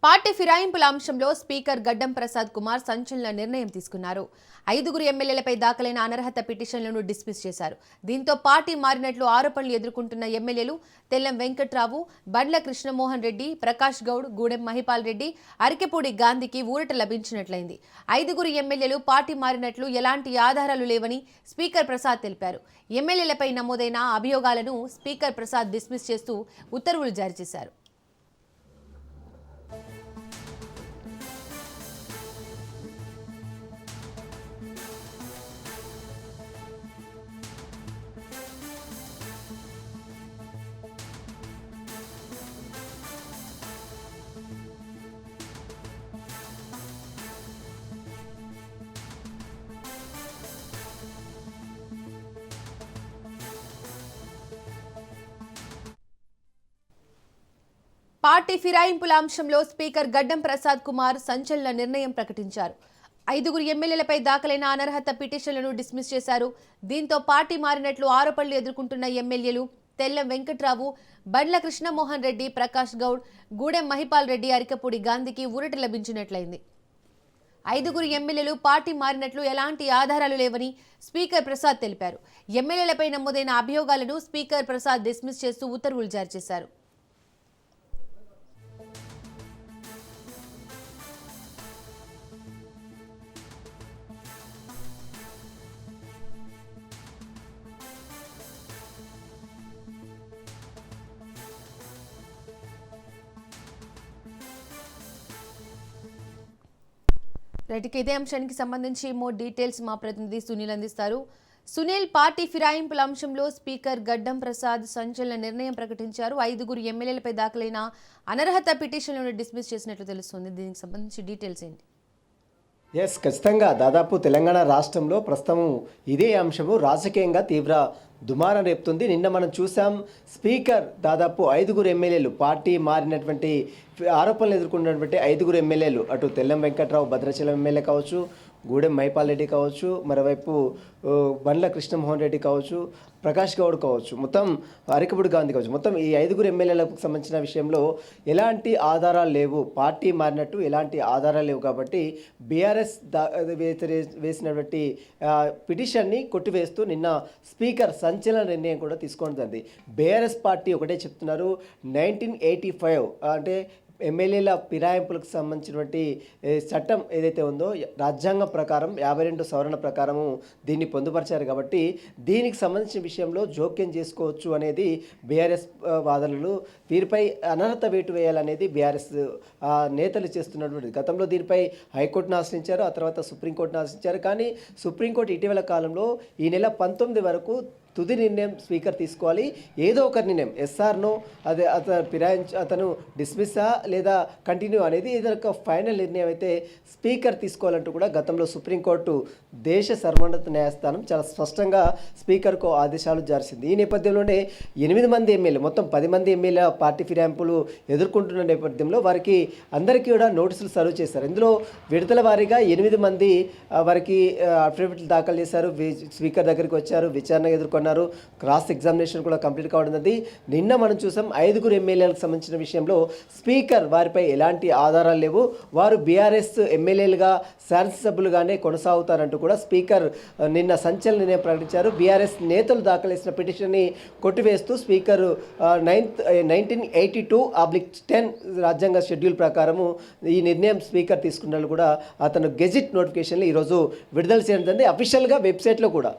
Party ఫిరాయింపుల అంశంలో speaker గడ్డం ప్రసాద్ కుమార్ సంచలన నిర్ణయం తీసుకున్నారు. 5 ఎమ్మెల్యేలపై దాఖలైన అనర్హత పిటిషన్లను డిస్మిస్ చేశారు. దీంతో పార్టీ మారినట్లు ఆరోపణలు ఎదుర్కొంటున్న ఎమ్మెల్యేలు తెల్లం వెంకట్రావు, బండ్ల కృష్ణమోహన్ రెడ్డి, ప్రకాష్ గౌడ్, గూడెం మహిపాల్ రెడ్డి, అరికెపూడి గాంధీకి ఊరట లభించినట్లయింది. 5 ఎమ్మెల్యేలు పార్టీ మారినట్లు ఎలాంటి ఆధారాలు లేవని స్పీకర్ ప్రసాద్ తెలిపారు. ఎమ్మెల్యేలపై నమోదైన అభియోగాలను స్పీకర్ ప్రసాద్ డిస్మిస్ చేస్తూ ఉత్తర్వులు జారీ చేశారు. పార్టీ ఫిరాయింపుల అంశంలో స్పీకర్ గడ్డం ప్రసాద్ కుమార్ సంచలన నిర్ణయం ప్రకటించారు. 5 ఎమ్మెల్యేలపై దాఖలైన అనర్హత పిటిషన్లను డిస్మిస్ చేశారు. దీంతో పార్టీ మారినట్లు ఆరోపణలు ఎదుర్కొంటున్న ఎమ్మెల్యేలు తెల్లం వెంకట్రావు, బండ్ల కృష్ణమోహన్ రెడ్డి, ప్రకాష్ గౌడ్, గూడెం మహిపాల్ రెడ్డి, అరికపూడి గాంధీకి ఊరట లభించినట్లయింది. 5 ఎమ్మెల్యేలు పార్టీ మారినట్లు ఎలాంటి ఆధారాలు లేవని స్పీకర్ ప్రసాద్ తెలిపారు. ఎమ్మెల్యేలపై నమోదైన అభియోగాలను స్పీకర్ ప్రసాద్ డిస్మిస్ చేస్తూ ఉత్తర్వులు జారీ చేశారు. రైట్కి ఇదే అంశానికి సంబంధించి మోర్ డీటెయిల్స్ మా ప్రతినిధి సునీల్ అందిస్తారు. సునీల్, పార్టీ ఫిరాయింపుల అంశంలో స్పీకర్ గడ్డం ప్రసాద్ సంచలన నిర్ణయం ప్రకటించారు. 5 ఎమ్మెల్యేలపై దాఖలైన అనర్హత పిటిషన్లను డిస్మిస్ చేసినట్లు తెలుస్తుంది. దీనికి సంబంధించి డీటెయిల్స్ ఏంటి? ఖచ్చితంగా దాదాపు తెలంగాణ రాష్ట్రంలో ప్రస్తుతం ఇదే అంశము రాజకీయంగా తీవ్ర దుమారం రేపుతుంది. నిన్న మనం చూసాం, స్పీకర్ దాదాపు 5 ఎమ్మెల్యేలు పార్టీ మారినటువంటి ఆరోపణలు ఎదుర్కొన్నటువంటి 5 ఎమ్మెల్యేలు, అటు తెల్లం వెంకట్రావు భద్రాచలం ఎమ్మెల్యే కావచ్చు, గూడెం మహిపాల్ రెడ్డి కావచ్చు, మరోవైపు బండ్ల కృష్ణమోహన్ రెడ్డి కావచ్చు, ప్రకాష్ గౌడ్ కావచ్చు, మొత్తం అరికపూడి గాంధీ కావచ్చు, మొత్తం ఈ 5 ఎమ్మెల్యేలకు సంబంధించిన విషయంలో ఎలాంటి ఆధారాలు లేవు, పార్టీ మారినట్టు ఎలాంటి ఆధారాలు లేవు కాబట్టి బీఆర్ఎస్ వేసినటువంటి పిటిషన్ని కొట్టివేస్తూ నిన్న స్పీకర్ సంచలన నిర్ణయం కూడా తీసుకోవడం జరిగింది. బీఆర్ఎస్ పార్టీ ఒకటే చెప్తున్నారు, 1985 అంటే ఎమ్మెల్యేల ఫిరాయింపులకు సంబంధించినటువంటి చట్టం ఏదైతే ఉందో రాజ్యాంగం ప్రకారం 52 సవరణ ప్రకారము దీన్ని పొందుపరిచారు కాబట్టి దీనికి సంబంధించిన విషయంలో జోక్యం చేసుకోవచ్చు అనేది బీఆర్ఎస్ వాదనలు. వీరిపై అనర్హత వేటు వేయాలనేది బీఆర్ఎస్ నేతలు చేస్తున్నటువంటి. గతంలో దీనిపై హైకోర్టును ఆశ్రయించారు, ఆ తర్వాత సుప్రీంకోర్టును ఆశ్రయించారు. కానీ సుప్రీంకోర్టు ఇటీవల కాలంలో ఈ నెల 19 వరకు తుది నిర్ణయం స్పీకర్ తీసుకోవాలి. ఏదో ఒక నిర్ణయం, ఎస్ఆర్నో, అదే అతను డిస్మిస్సా లేదా కంటిన్యూ అనేది ఏదైనా ఫైనల్ నిర్ణయం అయితే స్పీకర్ తీసుకోవాలంటూ కూడా గతంలో సుప్రీంకోర్టు దేశ సర్వోన్నత న్యాయస్థానం చాలా స్పష్టంగా స్పీకర్కు ఆదేశాలు జారింది. ఈ నేపథ్యంలోనే 8 మంది ఎమ్మెల్యే, మొత్తం 10 మంది ఎమ్మెల్యే పార్టీ ఫిరాయింపులు ఎదుర్కొంటున్న నేపథ్యంలో వారికి అందరికీ కూడా నోటీసులు సర్వ్ చేశారు. ఇందులో విడతల వారీగా 8 మంది వారికి అఫిడవిట్లు దాఖలు చేశారు. స్పీకర్ దగ్గరికి వచ్చారు, విచారణ ఎదుర్కొన్నారు, క్రాస్ ఎగ్జామినేషన్ కూడా కంప్లీట్ కావడం. నిన్న మనం చూసాం 5 ఎమ్మెల్యేలకు సంబంధించిన విషయంలో స్పీకర్ వారిపై ఎలాంటి ఆధారాలు లేవు, వారు బీఆర్ఎస్ ఎమ్మెల్యేలుగా శాసనసభ్యులుగానే కొనసాగుతారంటూ కూడా స్పీకర్ నిన్న సంచలన నిర్ణయం ప్రకటించారు. బీఆర్ఎస్ నేతలు దాఖలు చేసిన పిటిషన్ని కొట్టివేస్తూ స్పీకర్ 1982/10 రాజ్యాంగ షెడ్యూల్ ప్రకారము ఈ నిర్ణయం స్పీకర్ తీసుకున్నట్లు కూడా అతను గెజిట్ నోటిఫికేషన్లు ఈరోజు విడుదల చేయడం జరిగింది. అఫీషియల్గా వెబ్సైట్లో కూడా,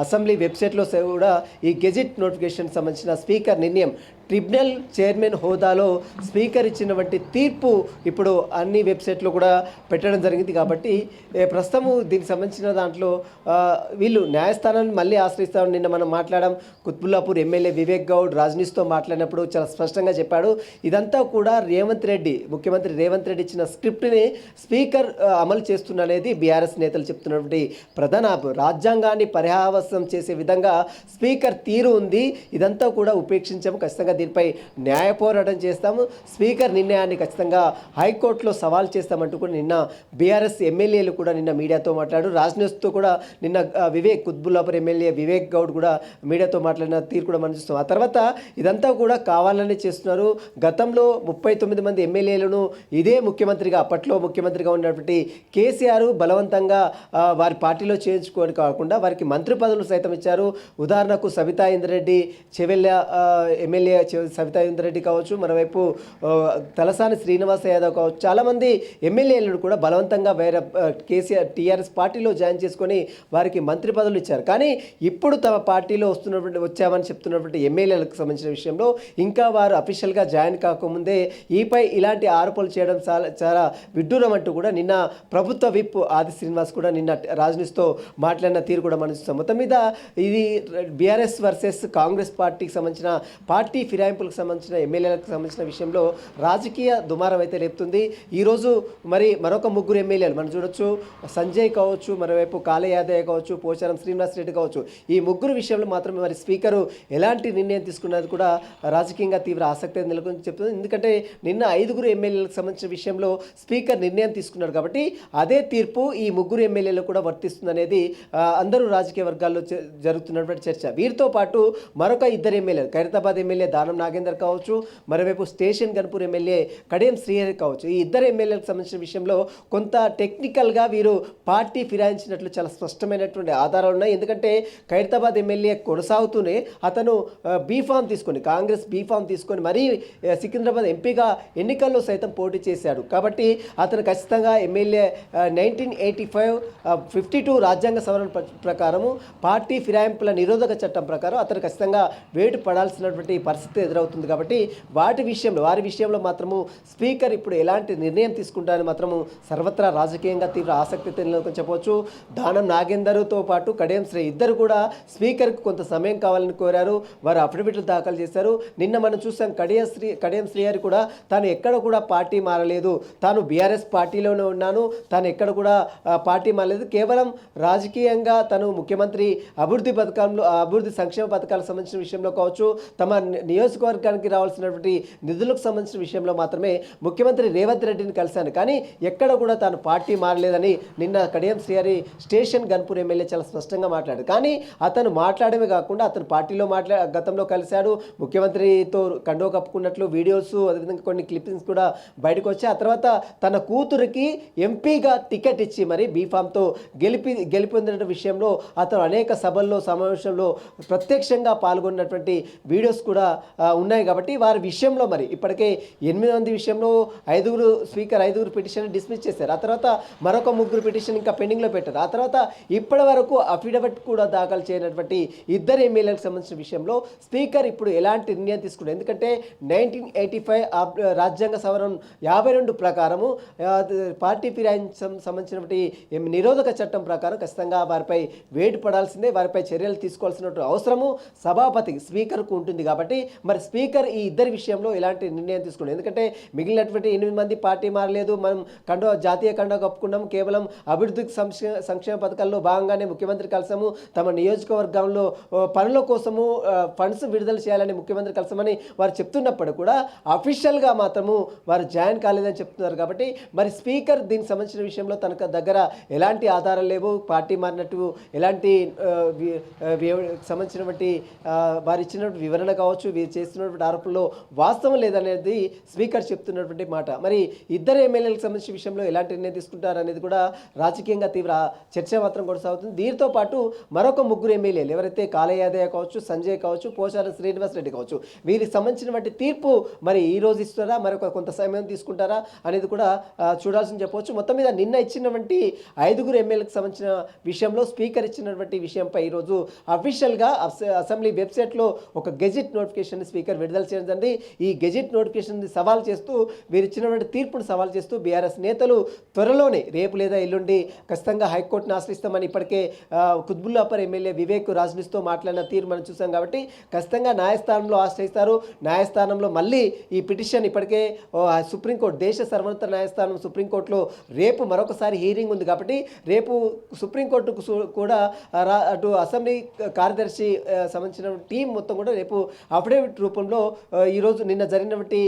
అసెంబ్లీ వెబ్సైట్లో కూడా ఈ గెజిట్ నోటిఫికేషన్ సంబంధించిన స్పీకర్ నిర్ణయం, ట్రిబ్యునల్ చైర్మన్ హోదాలో స్పీకర్ ఇచ్చినటువంటి తీర్పు ఇప్పుడు అన్ని వెబ్సైట్లో కూడా పెట్టడం జరిగింది. కాబట్టి ప్రస్తుతము దీనికి సంబంధించిన దాంట్లో వీళ్ళు న్యాయస్థానాన్ని మళ్ళీ ఆశ్రయిస్తామని నిన్న మనం మాట్లాడాం. కుత్బుల్లాపూర్ ఎమ్మెల్యే వివేక్ గౌడ్ రాజనీష్తో మాట్లాడినప్పుడు చాలా స్పష్టంగా చెప్పాడు, ఇదంతా కూడా ముఖ్యమంత్రి రేవంత్ రెడ్డి ఇచ్చిన స్క్రిప్ట్ని స్పీకర్ అమలు చేస్తున్ననేది బీఆర్ఎస్ నేతలు చెప్తున్నటువంటి ప్రధాన రాజ్యాంగాన్ని పరిహావసం చేసే విధంగా స్పీకర్ తీరు ఉంది. ఇదంతా కూడా ఉపేక్షించాము, ఖచ్చితంగా దీనిపై న్యాయ పోరాటం చేస్తాము, స్పీకర్ నిర్ణయాన్ని ఖచ్చితంగా హైకోర్టులో సవాల్ చేస్తామంటూ కూడా నిన్న బీఆర్ఎస్ ఎమ్మెల్యేలు కూడా నిన్న మీడియాతో మాట్లాడారు. రాజ్ న్యూస్తో కూడా నిన్న వివేక్ కుత్బుల్లాపూర్ ఎమ్మెల్యే వివేక్ గౌడ్ కూడా మీడియాతో మాట్లాడిన తీరు కూడా మనం చూస్తాం. ఆ తర్వాత ఇదంతా కూడా కావాలని చేస్తున్నారు. గతంలో 39 మంది ఎమ్మెల్యేలను ఇదే ముఖ్యమంత్రిగా అప్పట్లో ముఖ్యమంత్రిగా ఉన్నటువంటి కేసీఆర్ బలవంతంగా వారి పార్టీలో చేర్చుకోని కాకుండా వారికి మంత్రి పదవులు సైతం ఇచ్చారు. ఉదాహరణకు సబితా ఇంద్రెడ్డి చెవెళ్ళ ఎమ్మెల్యే సబితా ఇంద్రెడ్డి కావచ్చు, మరోవైపు తలసాని శ్రీనివాస యాదవ్ కావచ్చు, చాలామంది ఎమ్మెల్యేలను కూడా బలవంతంగా వేరే కేసీఆర్ టీఆర్ఎస్ పార్టీలో జాయిన్ చేసుకొని వారికి మంత్రి పదవులు ఇచ్చారు. కానీ ఇప్పుడు తమ పార్టీలో వచ్చామని చెప్తున్నటువంటి ఎమ్మెల్యేలకు సంబంధించిన విషయంలో ఇంకా వారు అఫీషియల్గా జాయిన్ కాకముందే ఈపై ఇలాంటి ఆరోపణలు చేయడం చాలా విడ్డూరం అంటూ కూడా నిన్న ప్రభుత్వ విప్ ఆది శ్రీనివాస్ కూడా నిన్న రాజ్ న్యూస్తో మాట్లాడిన తీరు కూడా మనం చూస్తాం. మొత్తం మీద ఇది బీఆర్ఎస్ వర్సెస్ కాంగ్రెస్ పార్టీకి సంబంధించిన పార్టీ ఫిరాయింపులకు సంబంధించిన ఎమ్మెల్యేలకు సంబంధించిన విషయంలో రాజకీయ దుమారం అయితే రేపుతుంది. ఈరోజు మరి మరొక ముగ్గురు ఎమ్మెల్యేలు మనం చూడొచ్చు, సంజయ్ కావచ్చు, మరోవైపు కాళ యాదవ్ కావచ్చు, పోచారం శ్రీనివాస్ రెడ్డి కావచ్చు, ఈ ముగ్గురు విషయంలో మాత్రమే మరి స్పీకరు ఎలాంటి నిర్ణయం తీసుకున్నది కూడా రాజకీయంగా తీవ్ర ఆసక్తి నెలకొని చెప్తుంది. ఎందుకంటే నిన్న 5 ఎమ్మెల్యేలకు సంబంధించిన విషయంలో స్పీకర్ నిర్ణయం తీసుకున్నారు కాబట్టి అదే తీర్పు ఈ ముగ్గురు ఎమ్మెల్యేలు కూడా వర్తిస్తుంది అనేది అందరూ రాజకీయ వర్గాల్లో జరుగుతున్నటువంటి చర్చ. వీరితో పాటు మరొక 2 ఎమ్మెల్యేలు, ఖైరతాబాద్ ఎమ్మెల్యే దానం నాగేందర్ కావచ్చు, మరోవైపు స్టేషన్ గన్పూర్ ఎమ్మెల్యే కడియం శ్రీహరి కావచ్చు, ఈ 2 ఎమ్మెల్యేలకు సంబంధించిన విషయంలో కొంత టెక్నికల్గా వీరు పార్టీ ఫిరాయించినట్లు చాలా స్పష్టమైనటువంటి ఆధారాలు ఉన్నాయి. ఎందుకంటే ఖైరతాబాద్ ఎమ్మెల్యే కొనసాగుతూనే అతను బీఫామ్ తీసుకొని కాంగ్రెస్ బీఫామ్ తీసుకొని మరీ సికింద్రాబాద్ ఎంపీగా ఎన్నికల్లో సైతం పోటీ చేశాడు. కాబట్టి అతను ఖచ్చితంగా ఎమ్మెల్యే 1985 52 రాజ్యాంగ సవరణ ప్రకారము పార్టీ ఫిరాయింపుల నిరోధక చట్టం ప్రకారం అతను ఖచ్చితంగా వేటు పడాల్సినటువంటి పరిస్థితి ఎదురవుతుంది. కాబట్టి వారి విషయంలో మాత్రము స్పీకర్ ఇప్పుడు ఎలాంటి నిర్ణయం తీసుకుంటారని మాత్రము సర్వత్రా రాజకీయంగా తీవ్ర ఆసక్తి నెలకొని చెప్పవచ్చు. దానం నాగేందర్తో పాటు కడియం శ్రీ ఇద్దరు కూడా స్పీకర్కు కొంత సమయం కావాలని కోరారు. వారు అఫిడవిట్లు దాఖలు చేశారు. నిన్న మనం చూసాం కడియం శ్రీహరి కూడా తాను ఎక్కడ కూడా పార్టీ మారలేదు, తాను బీఆర్ఎస్ పార్టీలోనే ఉన్నాను, తాను ఎక్కడ కూడా పార్టీ మారలేదు, కేవలం రాజకీయంగా తను ముఖ్యమంత్రి అభివృద్ధి సంక్షేమ పథకాలకు సంబంధించిన విషయంలో కావచ్చు, తమ నియోజకవర్గానికి రావాల్సినటువంటి నిధులకు సంబంధించిన విషయంలో మాత్రమే ముఖ్యమంత్రి రేవంత్ రెడ్డిని కలిశాను, కానీ ఎక్కడ కూడా తాను పార్టీ మారలేదని నిన్న కడియం శ్రీహరి స్టేషన్ గన్పూర్ ఎమ్మెల్యే చాలా స్పష్టంగా మాట్లాడారు. కానీ అతను మాట్లాడమే కాకుండా అతను పార్టీలో గతంలో కలిశాడు, ముఖ్యమంత్రితో కండో కప్పుకున్నట్లు వీడియోస్ అదేవిధంగా కొన్ని క్లిప్పింగ్స్ కూడా బయటకు వచ్చాయి. ఆ తర్వాత తన కూతురికి ఎంపీగా టికెట్ ఇచ్చి మరి బీఫామ్తో గెలిపొందిన విషయంలో అతను అనేక సభల్లో సమావేశంలో ప్రత్యక్షంగా పాల్గొన్నటువంటి వీడియోస్ కూడా ఉన్నాయి. కాబట్టి వారి విషయంలో మరి ఇప్పటికే 8 మంది విషయంలో స్పీకర్ 5 పిటిషన్ డిస్మిస్ చేశారు. ఆ తర్వాత మరొక 3 పిటిషన్ ఇంకా పెండింగ్లో పెట్టారు. ఆ తర్వాత ఇప్పటి వరకు అఫిడవిట్ కూడా దాఖలు చేయనటువంటి 2 ఎమ్మెల్యేలకు సంబంధించిన విషయంలో స్పీకర్ ఇప్పుడు ఎలాంటి నిర్ణయం తీసుకున్నారు. ఎందుకంటే 1985 రాజ్యాంగ సవరణ 52 ప్రకారము పార్టీ ఫిరాయించం సంబంధించినటువంటి నిరోధక చట్టం ప్రకారం ఖచ్చితంగా వారిపై వేటు పడాల్సిందే, వారిపై చర్యలు తీసుకోవాల్సిన అవసరము సభాపతి స్పీకర్కు ఉంటుంది. కాబట్టి మరి స్పీకర్ ఈ 2 విషయంలో ఎలాంటి నిర్ణయం తీసుకున్నారు. ఎందుకంటే మిగిలినటువంటి 8 మంది పార్టీ మారలేదు, మనం జాతీయ కండో కప్పుకున్నాం, కేవలం అభివృద్ధి సంక్షేమ పథకాల్లో భాగంగానే ముఖ్యమంత్రి కలిసాము, తమ నియోజకవర్గంలో పనుల కోసము ఫండ్స్ విడుదల చేయాలని ముఖ్యమంత్రి కలిసామని వారు చెప్తున్నప్పుడు కూడా అఫీషియల్గా మాత్రము వారు జాయిన్ కాలేదని చెప్తున్నారు. కాబట్టి మరి స్పీకర్ దీనికి సంబంధించిన విషయంలో తనకు దగ్గర ఎలాంటి ఆధారాలు లేవు, పార్టీ మారినట్టు ఎలాంటి సంబంధించినటువంటి వారు ఇచ్చినటువంటి వివరణ కావచ్చు, వీరు చేస్తున్నటువంటి ఆరోపణలో వాస్తవం లేదనేది స్పీకర్ చెప్తున్నటువంటి మాట. మరి 2 ఎమ్మెల్యేలకు సంబంధించిన విషయంలో ఎలాంటి నిర్ణయం తీసుకుంటారనేది కూడా రాజకీయంగా తీవ్ర చర్చ మాత్రం కొనసాగుతుంది. దీంతో పాటు మరొక 3 ఎమ్మెల్యేలు ఎవరైతే కాళ యాదవ్ కావచ్చు, సంజయ్ కావచ్చు, పోచారం శ్రీనివాస్ రెడ్డి కావచ్చు, వీరికి సంబంధించినటువంటి తీర్పు మరి ఈ రోజు ఇస్తారా, మరొక కొంత సమయం తీసుకుంటారా అనేది కూడా చూడాల్సింది చెప్పవచ్చు. మొత్తం మీద నిన్న ఇచ్చినటువంటి 5 ఎమ్మెల్యేలకు సంబంధించిన విషయంలో స్పీకర్ ఇచ్చినటువంటి విషయంపై ఈరోజు అఫీషియల్గా అసెంబ్లీ వెబ్సైట్లో ఒక గెజిట్ నోటిఫికేషన్ స్పీకర్ విడుదల చేయడండి. ఈ గెజిట్ నోటిఫికేషన్ సవాల్ చేస్తూ వీరు ఇచ్చినటువంటి తీర్పును సవాల్ చేస్తూ బీఆర్ఎస్ నేతలు త్వరలోనే రేపు లేదా ఎల్లుండి ఖచ్చితంగా హైకోర్టును ఆశ్రయిస్తామని ఇప్పటికే కుత్బుల్లాపూర్ ఎమ్మెల్యే వివేక్ రాజ్ న్యూస్తో మాట్లాడిన తీర్పు మనం చూసాం. కాబట్టి ఖచ్చితంగా న్యాయస్థానంలో ఆశ్రయిస్తారు. న్యాయస్థానంలో మళ్ళీ ఈ పిటిషన్ ఇప్పటికే సుప్రీంకోర్టు దేశ సర్వోన్నత న్యాయస్థానం సుప్రీంకోర్టులో రేపు మరొకసారి హీరింగ్ ఉంది. కాబట్టి రేపు సుప్రీంకోర్టుకు కూడా అటు అసెంబ్లీ కార్యదర్శి సంబంధించిన టీం మొత్తం కూడా రేపు అఫిడవిట్ అఫిడవిట్ రూపంలో ఈరోజు నిన్న జరిగినటువంటి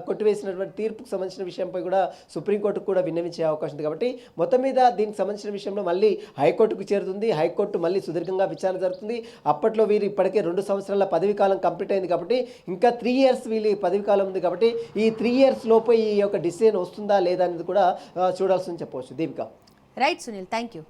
కొట్టివేసినటువంటి తీర్పుకు సంబంధించిన విషయంపై కూడా సుప్రీంకోర్టుకు కూడా విన్నవించే అవకాశం ఉంది. కాబట్టి మొత్తం మీద దీనికి సంబంధించిన విషయంలో మళ్ళీ హైకోర్టుకు చేరుతుంది. హైకోర్టు మళ్ళీ సుదీర్ఘంగా విచారణ జరుగుతుంది. అప్పట్లో వీరు ఇప్పటికే 2 సంవత్సరాల పదవి కాలం కంప్లీట్ అయింది కాబట్టి ఇంకా 3 ఇయర్స్ వీళ్ళు పదవి కాలం ఉంది కాబట్టి ఈ 3 ఇయర్స్ లోపు ఈ యొక్క డిసిజన్ వస్తుందా లేదా అనేది కూడా చూడాల్సింది చెప్పవచ్చు. Deepika. Right Sunil, thank you.